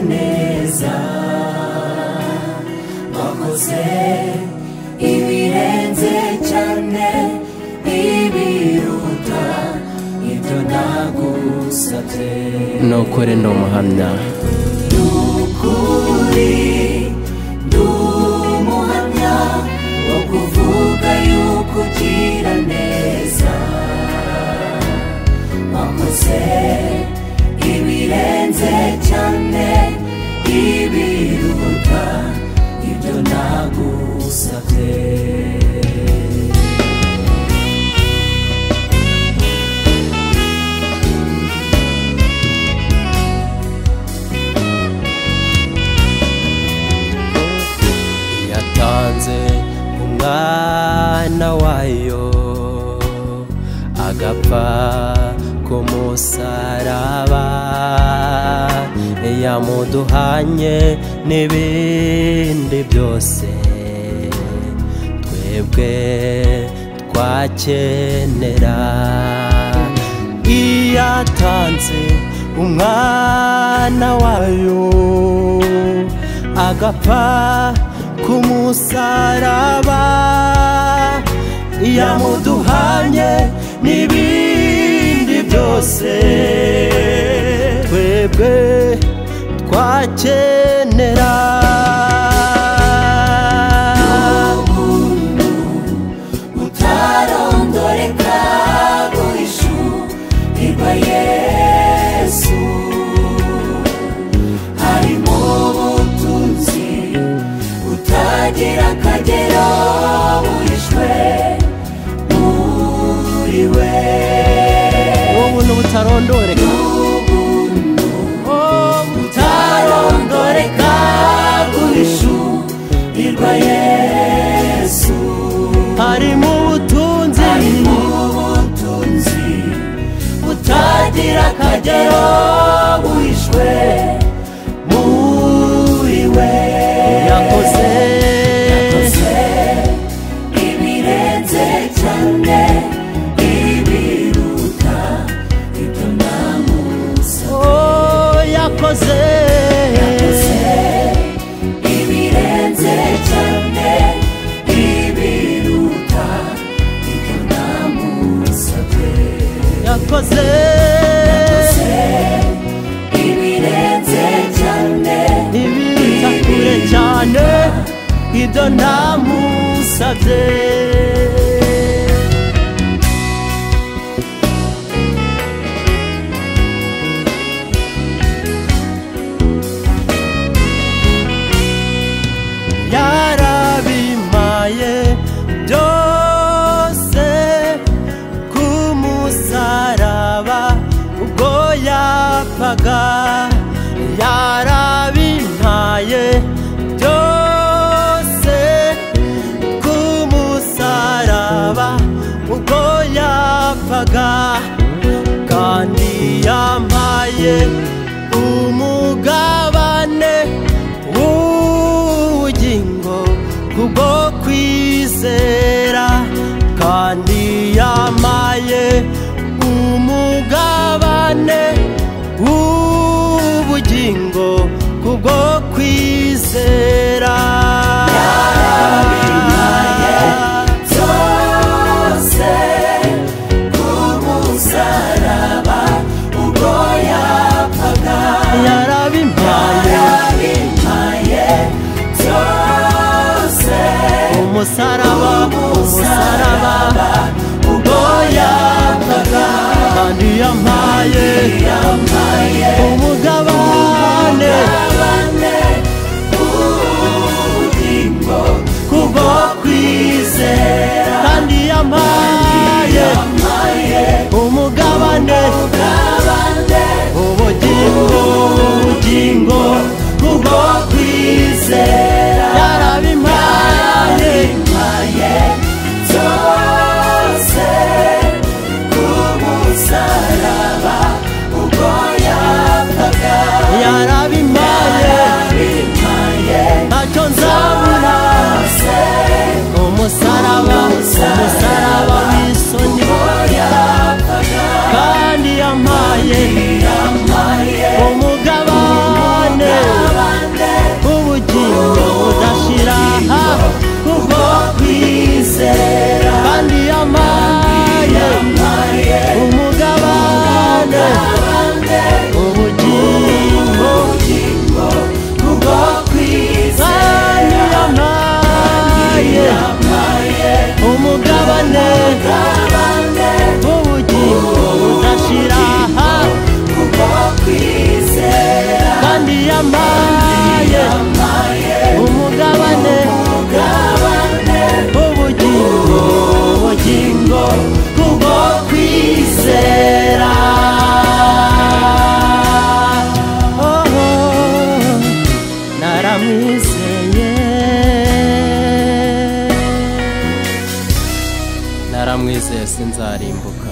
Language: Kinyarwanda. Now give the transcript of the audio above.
neza wakoze ibirenze cyane ibiruta ibyo nagusabye nukuri ndi umuhamya nukuri ndi umuhamya wo kuvuga yuko ugira neza wakoze ibirenze cyane ibiruta ibyo nagusabye yatanze umwana wayo agapfa kumusaraba yamuduhanye n'ibindi byose twebwe twakenera yatanze umwana wayo agapfa kumusaraba yamuduhanye n'ibindi byose twebwe twakenera ubuntu butarondoreka guhishurirwa Yesu harimo ubutunzi butagira akagero buhishwe muri we ubuntu butarondoreka butarondoreka guhishurirwa Yesu harimo ubutunzi butagira akagero buhishwe muri we yakoze ibirenze cyane ibiruta ibyo namusabye yakoze ibirenze cyane ibiruta ibyo namusabye yakoze ibirenze cyane ibiruta kure cyane ibyo namusabye yarabimaye byose kumusaraba ubwo yapfaga yarabintaye byose kumusaraba ubwo yapfaga kandi yampaye umugabane w'ubugingo kubwo kwizera kandi yampaye umugabane w'ubugingo kubwo kwizera yarabimaye byose kumusaraba ubwo yapfaga yarabimpaye byose umusaraba ubwo yapfaga kandi yampaye umugabane w'ubugingo kubwo kwizera kandi yampaye umugabane ubugingo kubwo kwizera yarabimpaye byose naramwizeye sinzarimbuka.